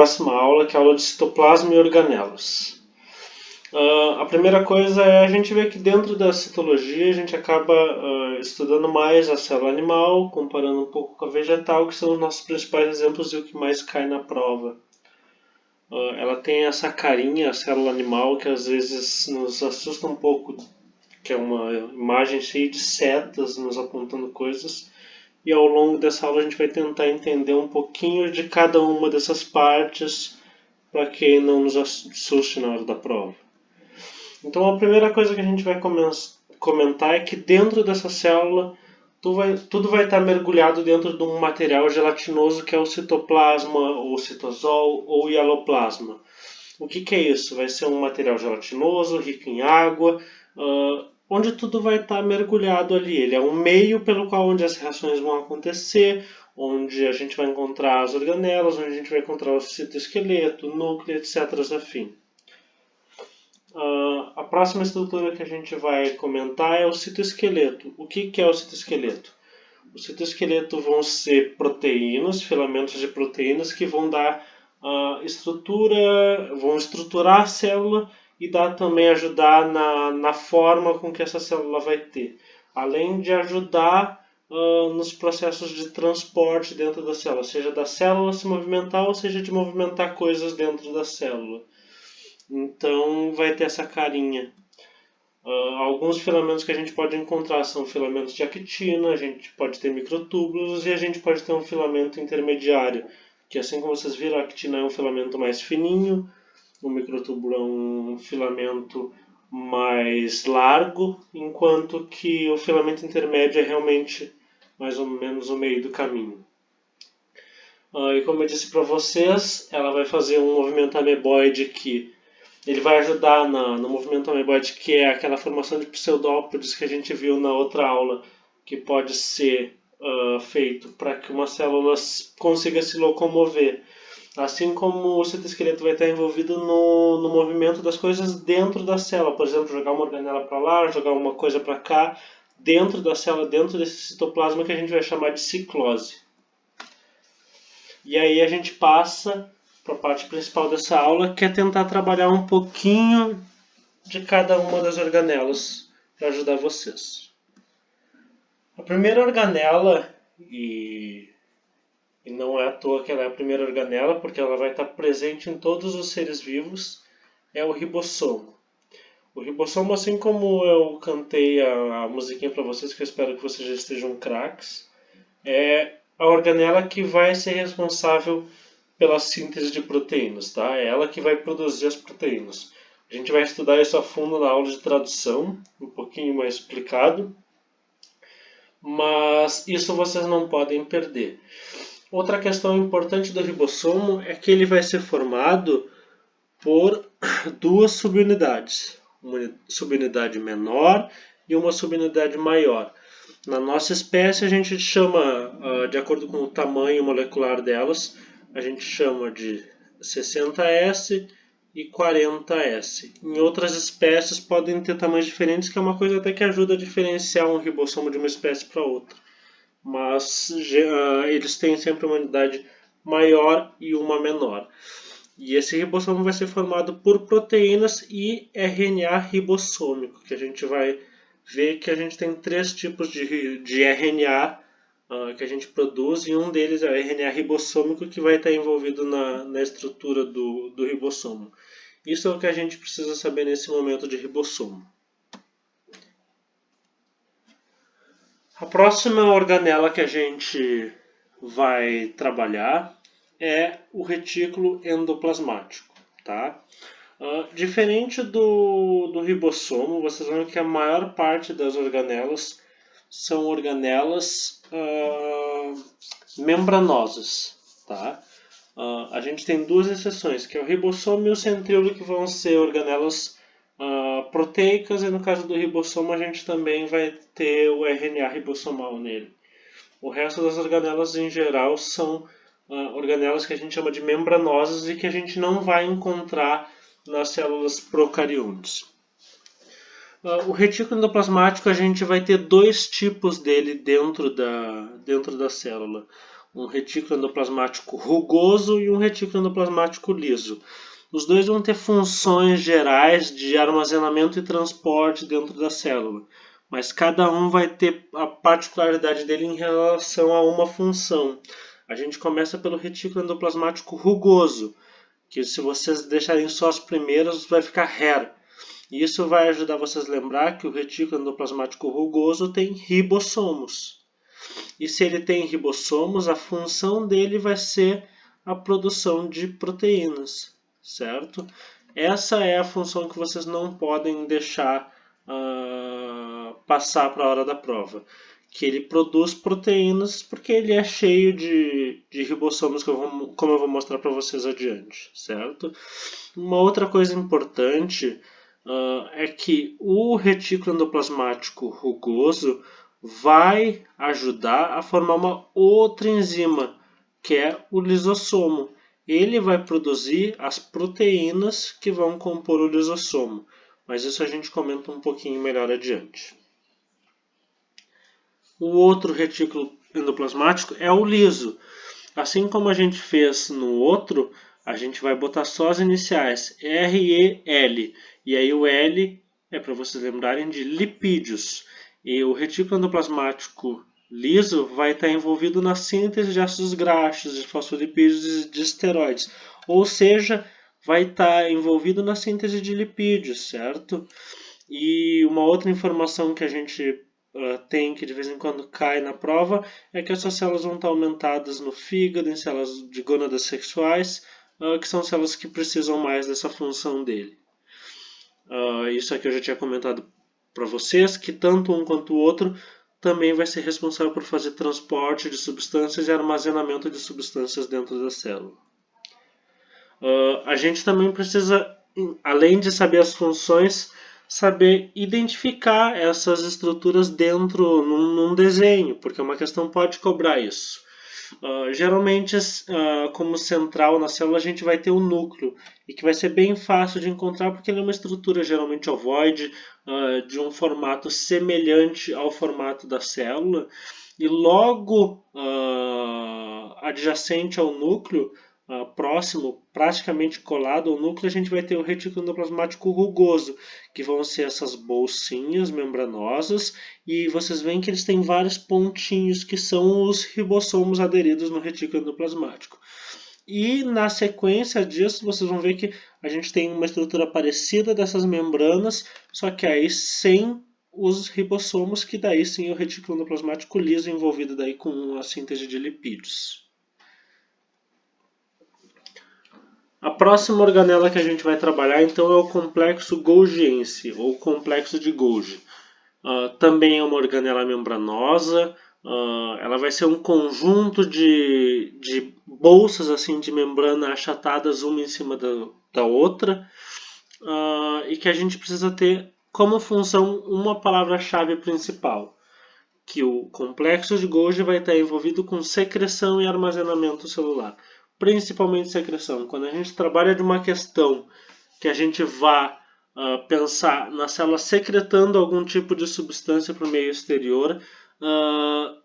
Próxima aula, que é a aula de citoplasma e organelas. A primeira coisa é a gente ver que dentro da citologia a gente acaba estudando mais a célula animal, comparando um pouco com a vegetal, que são os nossos principais exemplos e o que mais cai na prova. Ela tem essa carinha, a célula animal, que às vezes nos assusta um pouco, que é uma imagem cheia de setas nos apontando coisas. E ao longo dessa aula a gente vai tentar entender um pouquinho de cada uma dessas partes para que não nos assuste na hora da prova. Então a primeira coisa que a gente vai comentar é que dentro dessa célula tudo vai estar mergulhado dentro de um material gelatinoso que é o citoplasma, ou citosol, ou hialoplasma. O que é isso? Vai ser um material gelatinoso, rico em água, onde tudo vai estar mergulhado ali. Ele é um meio pelo qual onde as reações vão acontecer, onde a gente vai encontrar as organelas, onde a gente vai encontrar o citoesqueleto, o núcleo, etc. afim. A próxima estrutura que a gente vai comentar é o citoesqueleto. O que é o citoesqueleto? O citoesqueleto vão ser proteínas, filamentos de proteínas que vão dar vão estruturar a célula e também ajudar na forma com que essa célula vai ter. Além de ajudar nos processos de transporte dentro da célula, seja da célula se movimentar ou seja de movimentar coisas dentro da célula. Então vai ter essa carinha. Alguns filamentos que a gente pode encontrar são filamentos de actina, a gente pode ter microtúbulos e a gente pode ter um filamento intermediário, que assim como vocês viram, a actina é um filamento mais fininho, o microtúbulo é um filamento mais largo, enquanto que o filamento intermédio é realmente mais ou menos o meio do caminho. E como eu disse para vocês, ela vai fazer um movimento ameboide que ele vai ajudar no movimento ameboide, que é aquela formação de pseudópodes que a gente viu na outra aula, que pode ser feito para que uma célula consiga se locomover. Assim como o citoesqueleto vai estar envolvido no movimento das coisas dentro da célula. Por exemplo, jogar uma organela para lá, jogar uma coisa para cá, dentro da célula, dentro desse citoplasma que a gente vai chamar de ciclose. E aí a gente passa para a parte principal dessa aula, que é tentar trabalhar um pouquinho de cada uma das organelas para ajudar vocês. A primeira organela, e não é à toa que ela é a primeira organela, porque ela vai estar presente em todos os seres vivos, é o ribossomo. O ribossomo, assim como eu cantei a musiquinha para vocês, que eu espero que vocês já estejam craques, é a organela que vai ser responsável pela síntese de proteínas, tá? É ela que vai produzir as proteínas. A gente vai estudar isso a fundo na aula de tradução, um pouquinho mais explicado, mas isso vocês não podem perder. Outra questão importante do ribossomo é que ele vai ser formado por duas subunidades, uma subunidade menor e uma subunidade maior. Na nossa espécie a gente chama, de acordo com o tamanho molecular delas, a gente chama de 60S e 40S. Em outras espécies podem ter tamanhos diferentes, que é uma coisa até que ajuda a diferenciar um ribossomo de uma espécie para outra. Mas eles têm sempre uma unidade maior e uma menor. E esse ribossomo vai ser formado por proteínas e RNA ribossômico, que a gente vai ver que a gente tem três tipos de RNA que a gente produz, e um deles é o RNA ribossômico, que vai estar envolvido na estrutura do ribossomo. Isso é o que a gente precisa saber nesse momento de ribossomo. A próxima organela que a gente vai trabalhar é o retículo endoplasmático, tá? Diferente do ribossomo, vocês vão ver que a maior parte das organelas são organelas membranosas, tá? A gente tem duas exceções, que é o ribossomo e o centríolo, que vão ser organelas proteicas, e no caso do ribossomo a gente também vai ter o RNA ribossomal nele. O resto das organelas em geral são organelas que a gente chama de membranosas e que a gente não vai encontrar nas células procariontes. O retículo endoplasmático a gente vai ter dois tipos dele dentro da célula. um retículo endoplasmático rugoso e um retículo endoplasmático liso. Os dois vão ter funções gerais de armazenamento e transporte dentro da célula, mas cada um vai ter a particularidade dele em relação a uma função. A gente começa pelo retículo endoplasmático rugoso, que se vocês deixarem só as primeiras, vai ficar HER. E isso vai ajudar vocês a lembrar que o retículo endoplasmático rugoso tem ribossomos. E se ele tem ribossomos, a função dele vai ser a produção de proteínas, certo? Essa é a função que vocês não podem deixar passar para a hora da prova. Que ele produz proteínas porque ele é cheio de ribossomos, como eu vou mostrar para vocês adiante, certo? Uma outra coisa importante é que o retículo endoplasmático rugoso vai ajudar a formar uma outra enzima, que é o lisossomo. Ele vai produzir as proteínas que vão compor o lisossomo, mas isso a gente comenta um pouquinho melhor adiante. O outro retículo endoplasmático é o liso. Assim como a gente fez no outro, a gente vai botar só as iniciais R e L. E aí o L é para vocês lembrarem de lipídios. E o retículo endoplasmático liso vai estar envolvido na síntese de ácidos graxos, de fosfolipídios e de esteroides. Ou seja, vai estar envolvido na síntese de lipídios, certo? E uma outra informação que a gente tem, que de vez em quando cai na prova, é que essas células vão estar aumentadas no fígado, em células de gônadas sexuais, que são células que precisam mais dessa função dele. Isso aqui eu já tinha comentado para vocês, que tanto um quanto o outro também vai ser responsável por fazer transporte de substâncias e armazenamento de substâncias dentro da célula. A gente também precisa, além de saber as funções, saber identificar essas estruturas dentro num desenho, porque uma questão pode cobrar isso. Geralmente, como central na célula, a gente vai ter o núcleo, e que vai ser bem fácil de encontrar porque ele é uma estrutura geralmente ovoide, de um formato semelhante ao formato da célula, e logo adjacente ao núcleo, próximo, praticamente colado ao núcleo, a gente vai ter o retículo endoplasmático rugoso, que vão ser essas bolsinhas membranosas, e vocês veem que eles têm vários pontinhos que são os ribossomos aderidos no retículo endoplasmático. E na sequência disso, vocês vão ver que a gente tem uma estrutura parecida dessas membranas, só que aí sem os ribossomos, que daí sim é o retículo endoplasmático liso envolvido daí com a síntese de lipídios. A próxima organela que a gente vai trabalhar então é o complexo golgiense, ou complexo de Golgi. Também é uma organela membranosa, ela vai ser um conjunto de bolsas assim de membrana achatadas uma em cima da outra, e que a gente precisa ter como função uma palavra-chave principal, que o complexo de Golgi vai estar envolvido com secreção e armazenamento celular. Principalmente secreção. Quando a gente trabalha de uma questão que a gente vá pensar na célula secretando algum tipo de substância para o meio exterior,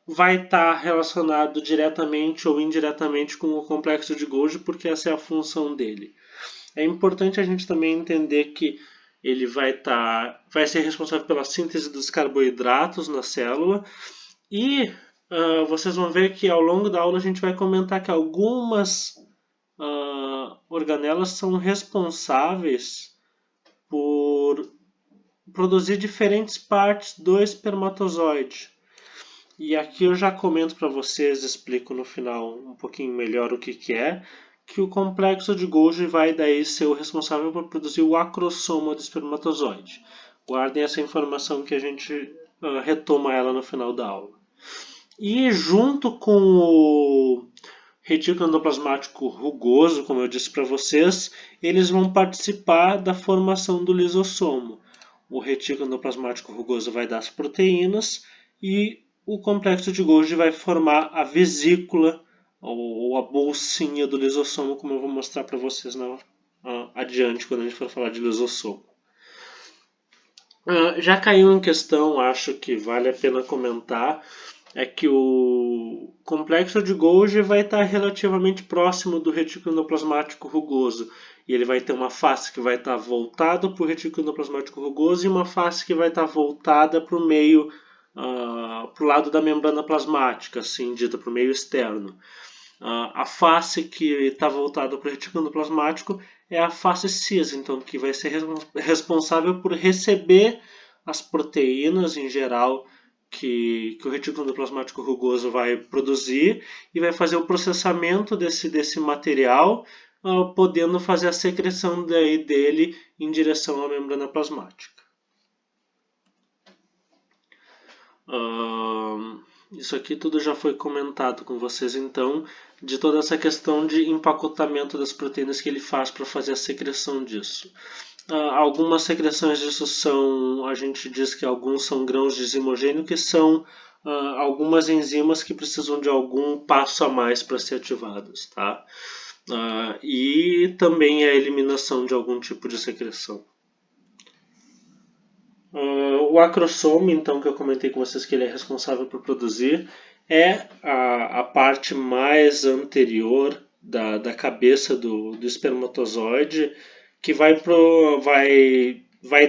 vai estar relacionado diretamente ou indiretamente com o complexo de Golgi, porque essa é a função dele. É importante a gente também entender que ele vai ser responsável pela síntese dos carboidratos na célula, e vocês vão ver que ao longo da aula a gente vai comentar que algumas organelas são responsáveis por produzir diferentes partes do espermatozoide. E aqui eu já comento para vocês, explico no final um pouquinho melhor o que é, que o complexo de Golgi vai daí ser o responsável por produzir o acrossoma do espermatozoide. Guardem essa informação que a gente retoma ela no final da aula. E junto com o retículo endoplasmático rugoso, como eu disse para vocês, eles vão participar da formação do lisossomo. O retículo endoplasmático rugoso vai dar as proteínas e o complexo de Golgi vai formar a vesícula ou a bolsinha do lisossomo, como eu vou mostrar para vocês adiante quando a gente for falar de lisossomo. Já caiu em questão, acho que vale a pena comentar, é que o complexo de Golgi vai estar relativamente próximo do retículo endoplasmático rugoso. E ele vai ter uma face que vai estar voltada para o retículo endoplasmático rugoso e uma face que vai estar voltada para o meio, para o lado da membrana plasmática, assim dita, para o meio externo. A face que está voltada para o retículo endoplasmático é a face cis, então, que vai ser responsável por receber as proteínas em geral que o retículo endoplasmático rugoso vai produzir e vai fazer o processamento desse material, podendo fazer a secreção dele em direção à membrana plasmática. Isso aqui tudo já foi comentado com vocês, então, de toda essa questão de empacotamento das proteínas que ele faz para fazer a secreção disso. Algumas secreções disso são, a gente diz que alguns são grãos de zimogênio, que são algumas enzimas que precisam de algum passo a mais para ser ativadas, tá? E também a eliminação de algum tipo de secreção. O acrosoma, então, que eu comentei com vocês que ele é responsável por produzir, é a parte mais anterior da cabeça do espermatozoide, que vai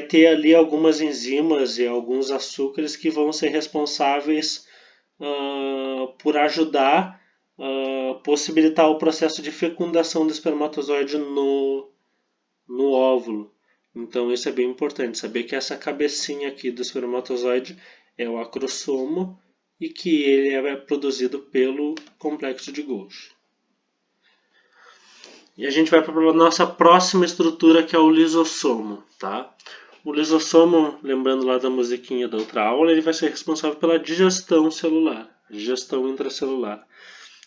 ter ali algumas enzimas e alguns açúcares que vão ser responsáveis por ajudar, possibilitar o processo de fecundação do espermatozoide no óvulo. Então isso é bem importante, saber que essa cabecinha aqui do espermatozoide é o acrossomo e que ele é produzido pelo complexo de Golgi. E a gente vai para a nossa próxima estrutura, que é o lisossomo, tá? O lisossomo, lembrando lá da musiquinha da outra aula, ele vai ser responsável pela digestão celular, digestão intracelular.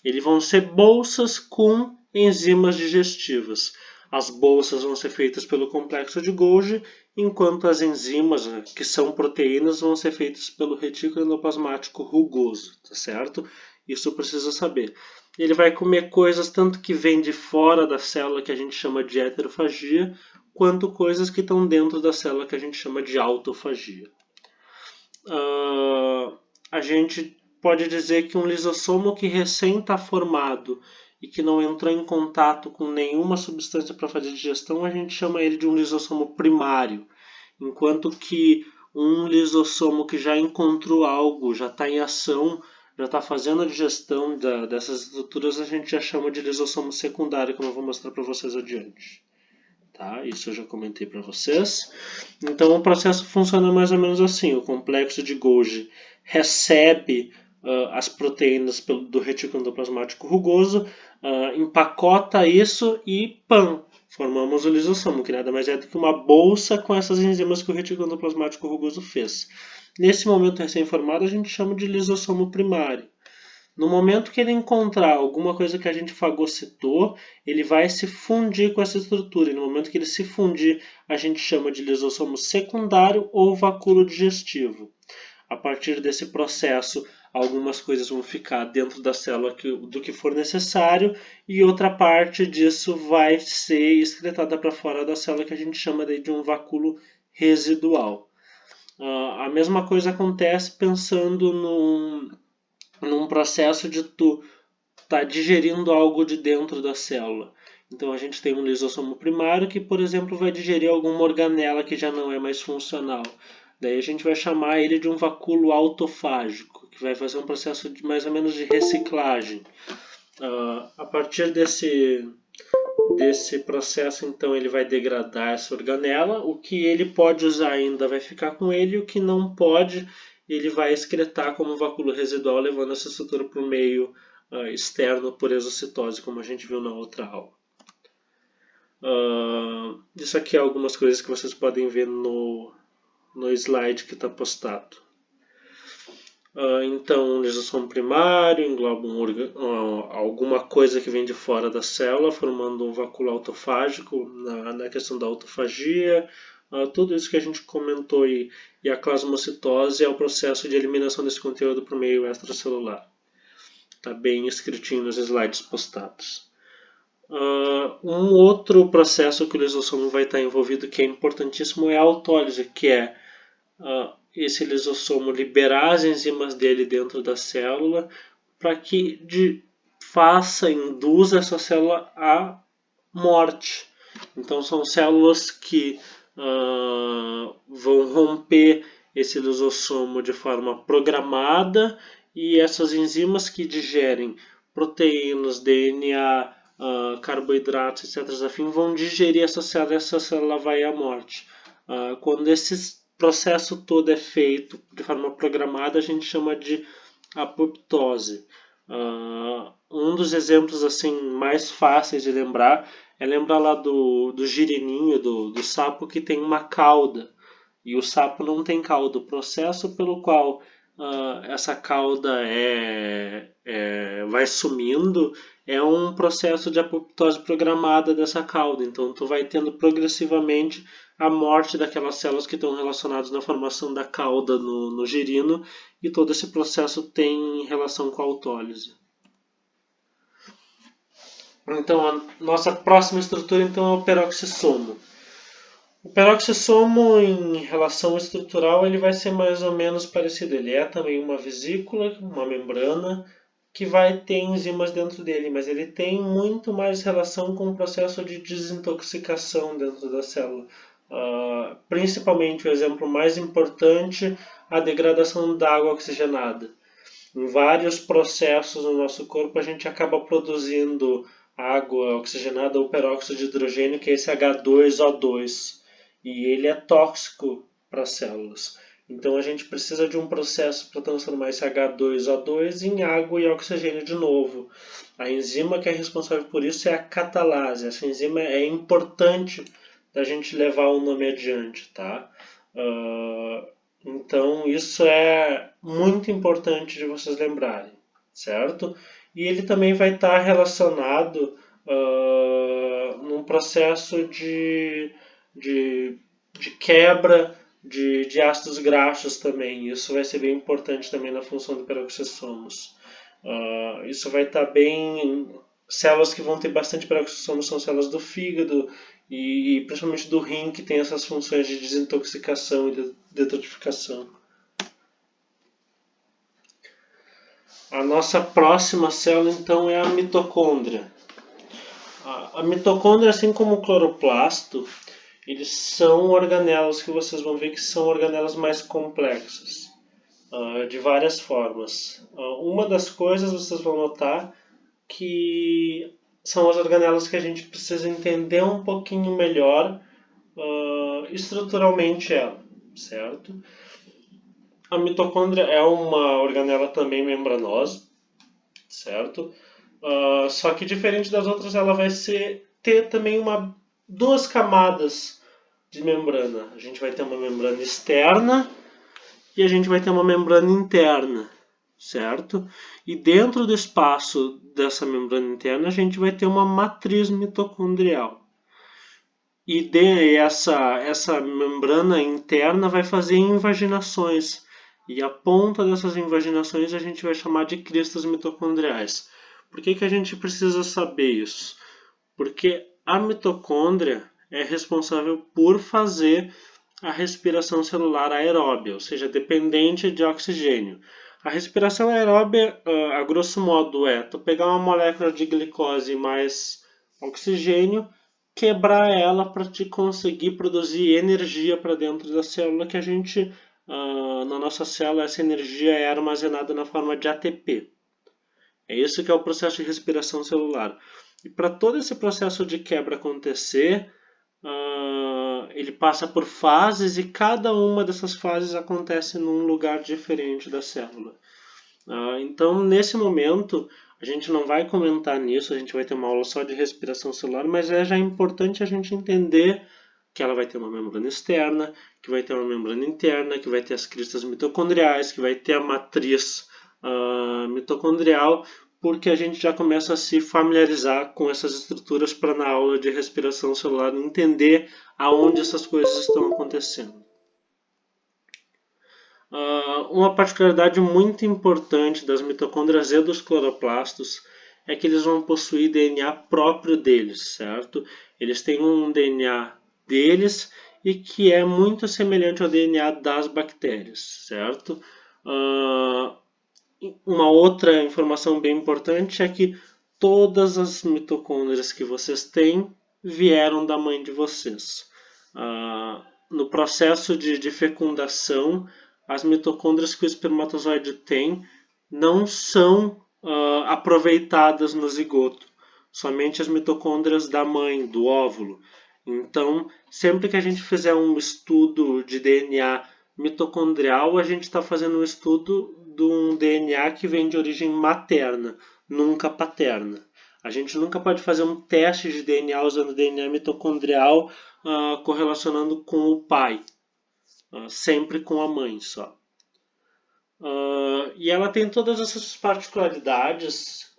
Eles vão ser bolsas com enzimas digestivas. As bolsas vão ser feitas pelo complexo de Golgi, enquanto as enzimas, que são proteínas, vão ser feitas pelo retículo endoplasmático rugoso, tá certo? Isso precisa saber. Ele vai comer coisas tanto que vêm de fora da célula, que a gente chama de heterofagia, quanto coisas que estão dentro da célula, que a gente chama de autofagia. A gente pode dizer que um lisossomo que recém está formado e que não entrou em contato com nenhuma substância para fazer digestão, a gente chama ele de um lisossomo primário, enquanto que um lisossomo que já encontrou algo, já está em ação, já está fazendo a digestão dessas estruturas, a gente já chama de lisossomo secundário, como eu vou mostrar para vocês adiante. Tá? Isso eu já comentei para vocês. Então o processo funciona mais ou menos assim: o complexo de Golgi recebe as proteínas do retículo endoplasmático rugoso, empacota isso e pam! Formamos o lisossomo, que nada mais é do que uma bolsa com essas enzimas que o retículo endoplasmático rugoso fez. Nesse momento recém-formado, a gente chama de lisossomo primário. No momento que ele encontrar alguma coisa que a gente fagocitou, ele vai se fundir com essa estrutura. E no momento que ele se fundir, a gente chama de lisossomo secundário ou vacúolo digestivo. A partir desse processo, algumas coisas vão ficar dentro da célula do que for necessário e outra parte disso vai ser excretada para fora da célula, que a gente chama de um vacúolo residual. A mesma coisa acontece pensando num processo de tu tá digerindo algo de dentro da célula. Então a gente tem um lisossomo primário que, por exemplo, vai digerir alguma organela que já não é mais funcional. Daí a gente vai chamar ele de um vacúolo autofágico, que vai fazer um processo de mais ou menos de reciclagem. A partir desse processo, então, ele vai degradar essa organela. O que ele pode usar ainda vai ficar com ele, o que não pode, ele vai excretar como vacúolo residual, levando essa estrutura para o meio externo por exocitose, como a gente viu na outra aula. Isso aqui é algumas coisas que vocês podem ver no slide que está postado. Então, um lisossomo primário engloba alguma coisa que vem de fora da célula, formando um vacúolo autofágico na questão da autofagia. Tudo isso que a gente comentou aí. E a plasmocitose é o processo de eliminação desse conteúdo para o meio extracelular. Está bem escritinho nos slides postados. Um outro processo que o lisossomo vai estar envolvido, que é importantíssimo, é a autólise, que é esse lisossomo liberar as enzimas dele dentro da célula para que induza essa célula à morte. Então são células que vão romper esse lisossomo de forma programada, e essas enzimas que digerem proteínas, DNA, carboidratos, etc. afim, vão digerir essa célula e essa célula vai à morte. Quando esse processo todo é feito de forma programada, a gente chama de apoptose. Um dos exemplos assim mais fáceis de lembrar é lembrar lá do girininho, do sapo que tem uma cauda, e o sapo não tem cauda. O processo pelo qual essa cauda vai sumindo é um processo de apoptose programada dessa cauda. Então tu vai tendo progressivamente a morte daquelas células que estão relacionadas na formação da cauda no girino, e todo esse processo tem relação com a autólise. Então a nossa próxima estrutura então é o peroxissomo. O peroxissomo, em relação estrutural, ele vai ser mais ou menos parecido. Ele é também uma vesícula, uma membrana, que vai ter enzimas dentro dele, mas ele tem muito mais relação com o processo de desintoxicação dentro da célula. Principalmente, o exemplo mais importante, a degradação da água oxigenada. Em vários processos no nosso corpo, a gente acaba produzindo água oxigenada ou peróxido de hidrogênio, que é esse H2O2. E ele é tóxico para as células. Então a gente precisa de um processo para transformar esse H2O2 em água e oxigênio de novo. A enzima que é responsável por isso é a catalase. Essa enzima é importante da gente levar o nome adiante, tá? Então isso é muito importante de vocês lembrarem, certo? E ele também vai estar relacionado num processo de quebra de ácidos graxos também. Isso vai ser bem importante também na função do peroxissomos. Isso vai estar bem... Células que vão ter bastante peroxissomos são células do fígado e principalmente do rim, que tem essas funções de desintoxicação e de detoxificação. A nossa próxima célula então é a mitocôndria. A mitocôndria, assim como o cloroplasto, eles são organelas que vocês vão ver que são organelas mais complexas, de várias formas. Uma das coisas vocês vão notar que são as organelas que a gente precisa entender um pouquinho melhor estruturalmente ela, certo? A mitocôndria é uma organela também membranosa, certo? Só que diferente das outras, ela vai ter também duas camadas de membrana. A gente vai ter uma membrana externa e a gente vai ter uma membrana interna, certo? E dentro do espaço dessa membrana interna, a gente vai ter uma matriz mitocondrial. E essa membrana interna vai fazer invaginações. E a ponta dessas invaginações a gente vai chamar de cristas mitocondriais. Por que a gente precisa saber isso? Porque a mitocôndria é responsável por fazer a respiração celular aeróbia, ou seja, dependente de oxigênio. A respiração aeróbia, a grosso modo, é tu pegar uma molécula de glicose mais oxigênio, quebrar ela para te conseguir produzir energia para dentro da célula, que a gente, na nossa célula, essa energia é armazenada na forma de ATP. É isso que é o processo de respiração celular. E para todo esse processo de quebra acontecer, ele passa por fases e cada uma dessas fases acontece num lugar diferente da célula. Então, nesse momento, a gente não vai comentar nisso, a gente vai ter uma aula só de respiração celular, mas é já importante a gente entender que ela vai ter uma membrana externa, que vai ter uma membrana interna, que vai ter as cristas mitocondriais, que vai ter a matriz mitocondrial, porque a gente já começa a se familiarizar com essas estruturas para na aula de respiração celular entender aonde essas coisas estão acontecendo. Uma particularidade muito importante das mitocôndrias e dos cloroplastos é que eles vão possuir DNA próprio deles, certo? Eles têm um DNA deles e que é muito semelhante ao DNA das bactérias, certo? Uma outra informação bem importante é que todas as mitocôndrias que vocês têm vieram da mãe de vocês. No processo de fecundação, as mitocôndrias que o espermatozoide tem não são aproveitadas no zigoto, somente as mitocôndrias da mãe, do óvulo. Então, sempre que a gente fizer um estudo de DNA mitocondrial, a gente está fazendo um estudo de um DNA que vem de origem materna, nunca paterna. A gente nunca pode fazer um teste de DNA usando DNA mitocondrial correlacionando com o pai, sempre com a mãe só. E ela tem todas essas particularidades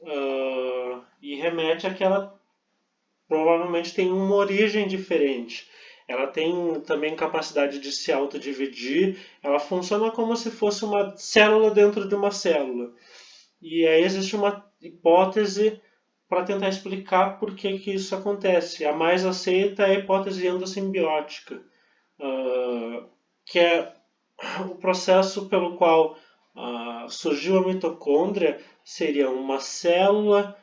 e remete a que ela provavelmente tem uma origem diferente. Ela tem também capacidade de se autodividir, ela funciona como se fosse uma célula dentro de uma célula. E aí existe uma hipótese para tentar explicar por que isso acontece. A mais aceita é a hipótese endossimbiótica, que é o processo pelo qual surgiu a mitocôndria. Seria uma célula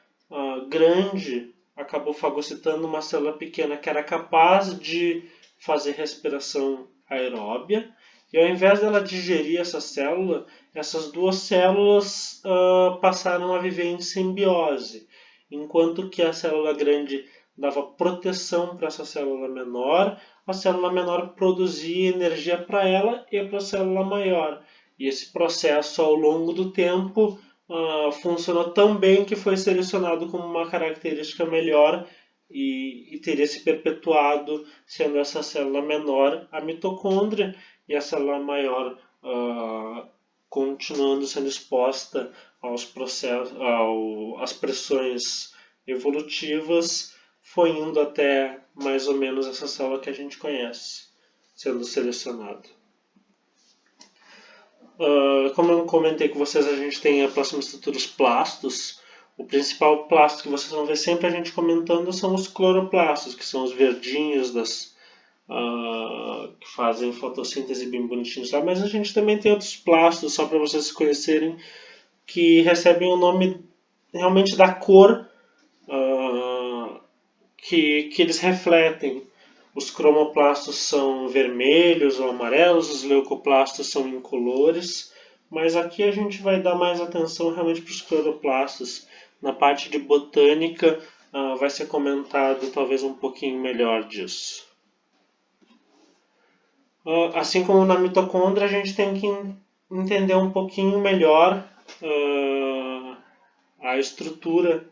grande acabou fagocitando uma célula pequena que era capaz de fazer respiração aeróbia, e ao invés dela digerir essa célula, essas duas células passaram a viver em simbiose, enquanto que a célula grande dava proteção para essa célula menor, a célula menor produzia energia para ela e para a célula maior. E esse processo, ao longo do tempo, funcionou tão bem que foi selecionado como uma característica melhor e teria se perpetuado, sendo essa célula menor a mitocôndria e a célula maior continuando sendo exposta aos processos, às pressões evolutivas, foi indo até mais ou menos essa célula que a gente conhece, sendo selecionado. Como eu comentei com vocês, a gente tem a próxima estrutura, os plastos. O principal plasto que vocês vão ver sempre a gente comentando são os cloroplastos, que são os verdinhos que fazem fotossíntese bem bonitinhos lá. Mas a gente também tem outros plastos, só para vocês conhecerem, que recebem o nome realmente da cor que eles refletem. Os cromoplastos são vermelhos ou amarelos, os leucoplastos são incolores, mas aqui a gente vai dar mais atenção realmente para os cloroplastos. Na parte de botânica vai ser comentado talvez um pouquinho melhor disso. Assim como na mitocôndria, a gente tem que entender um pouquinho melhor a estrutura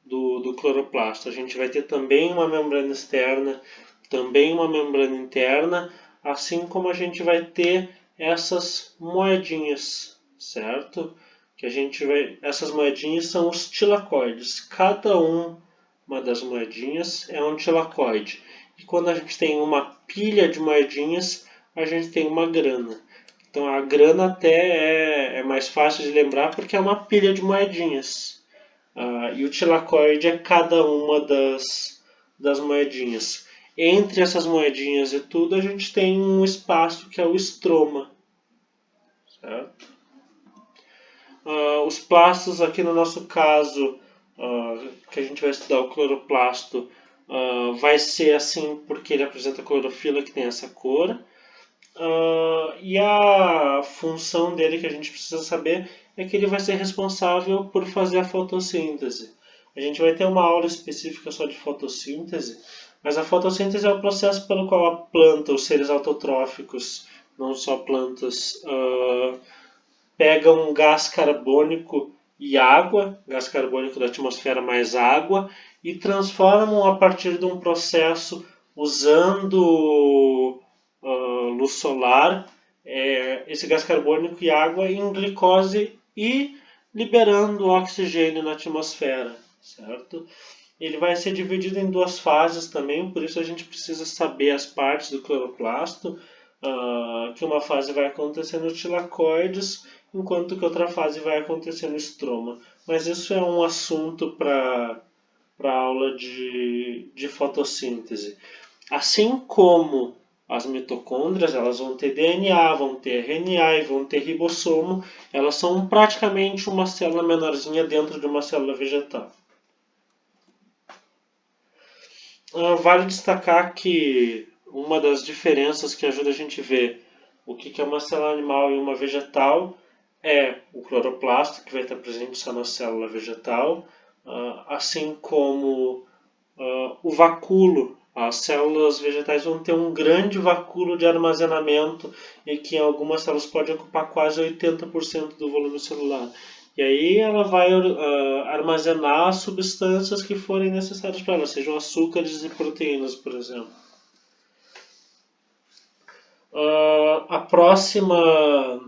do cloroplasto. A gente vai ter também uma membrana externa, também uma membrana interna, assim como a gente vai ter essas moedinhas, certo? Essas moedinhas são os tilacoides. Cada uma das moedinhas é um tilacoide. E quando a gente tem uma pilha de moedinhas, a gente tem uma grana. Então a grana até é mais fácil de lembrar porque é uma pilha de moedinhas. E o tilacoide é cada uma das moedinhas. Entre essas moedinhas e tudo, a gente tem um espaço que é o estroma. Certo? Os plastos, aqui no nosso caso, que a gente vai estudar o cloroplasto, vai ser assim porque ele apresenta clorofila que tem essa cor. E a função dele que a gente precisa saber é que ele vai ser responsável por fazer a fotossíntese. A gente vai ter uma aula específica só de fotossíntese, mas a fotossíntese é o processo pelo qual a planta, os seres autotróficos, não só plantas, pegam gás carbônico e água, gás carbônico da atmosfera mais água, e transformam a partir de um processo usando luz solar, esse gás carbônico e água em glicose e liberando oxigênio na atmosfera, certo? Ele vai ser dividido em duas fases também, por isso a gente precisa saber as partes do cloroplasto, que uma fase vai acontecer no tilacoides, enquanto que outra fase vai acontecer no estroma. Mas isso é um assunto para a aula de fotossíntese. Assim como As mitocôndrias, elas vão ter DNA, vão ter RNA e vão ter ribossomo. Elas são praticamente uma célula menorzinha dentro de uma célula vegetal. Vale destacar que uma das diferenças que ajuda a gente a ver o que é uma célula animal e uma vegetal é o cloroplasto, que vai estar presente só na célula vegetal, assim como o vacúolo. As células vegetais vão ter um grande vacúolo de armazenamento e que em algumas células pode ocupar quase 80% do volume celular. E aí ela vai armazenar as substâncias que forem necessárias para ela, sejam açúcares e proteínas, por exemplo. A próxima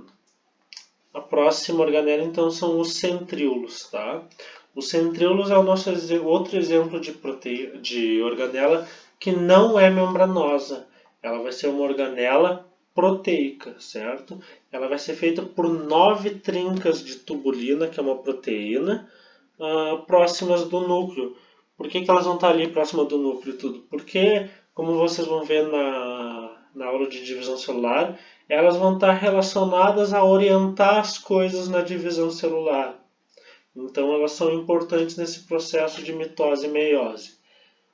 organela, então, são os centríolos, tá? Os centríolos é o nosso outro exemplo de organela que não é membranosa. Ela vai ser uma organela proteica, certo? Ela vai ser feita por 9 trincas de tubulina, que é uma proteína, próximas do núcleo. Por que elas vão estar ali próximas do núcleo e tudo? Porque, como vocês vão ver na aula de divisão celular, elas vão estar relacionadas a orientar as coisas na divisão celular. Então, elas são importantes nesse processo de mitose e meiose.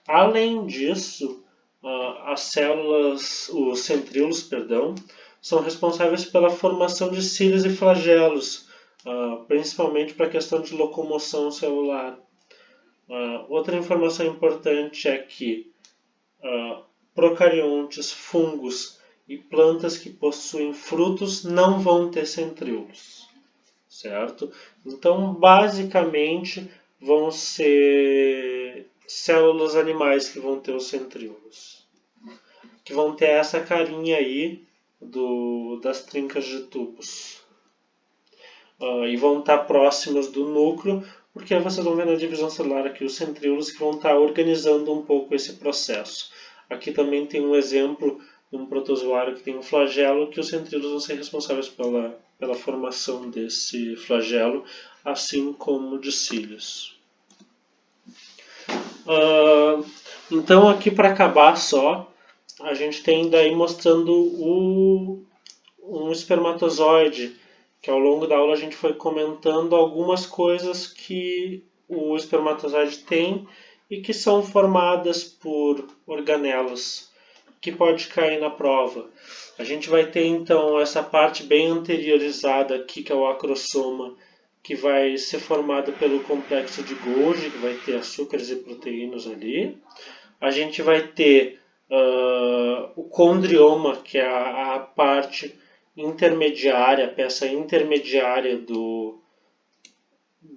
Além disso, os centríolos, são responsáveis pela formação de cílios e flagelos, principalmente para a questão de locomoção celular. Outra informação importante é que procariontes, fungos e plantas que possuem frutos não vão ter centríolos, certo? Então, basicamente, vão ser células animais que vão ter os centríolos, que vão ter essa carinha aí das trincas de tubos. E vão estar próximos do núcleo, porque vocês vão ver na divisão celular aqui os centríolos que vão estar organizando um pouco esse processo. Aqui também tem um exemplo de um protozoário que tem um flagelo, que os centríolos vão ser responsáveis pela formação desse flagelo, assim como de cílios. Então, aqui para acabar só, a gente tem daí mostrando um espermatozoide, que ao longo da aula a gente foi comentando algumas coisas que o espermatozoide tem e que são formadas por organelas, que pode cair na prova. A gente vai ter então essa parte bem anteriorizada aqui, que é o acrosoma, que vai ser formado pelo complexo de Golgi, que vai ter açúcares e proteínas ali. A gente vai ter o condrioma, que é a parte intermediária, a peça intermediária do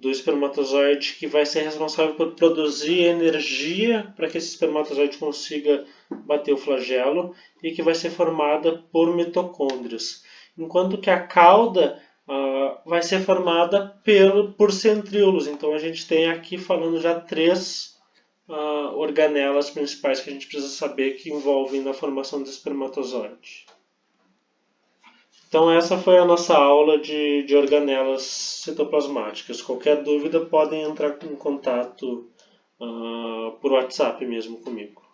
espermatozoide, que vai ser responsável por produzir energia para que esse espermatozoide consiga bater o flagelo e que vai ser formada por mitocôndrias. Enquanto que a cauda vai ser formada por centríolos. Então a gente tem aqui falando já 3 organelas principais que a gente precisa saber que envolvem na formação do espermatozoide. Então essa foi a nossa aula de organelas citoplasmáticas. Qualquer dúvida podem entrar em contato por WhatsApp mesmo comigo.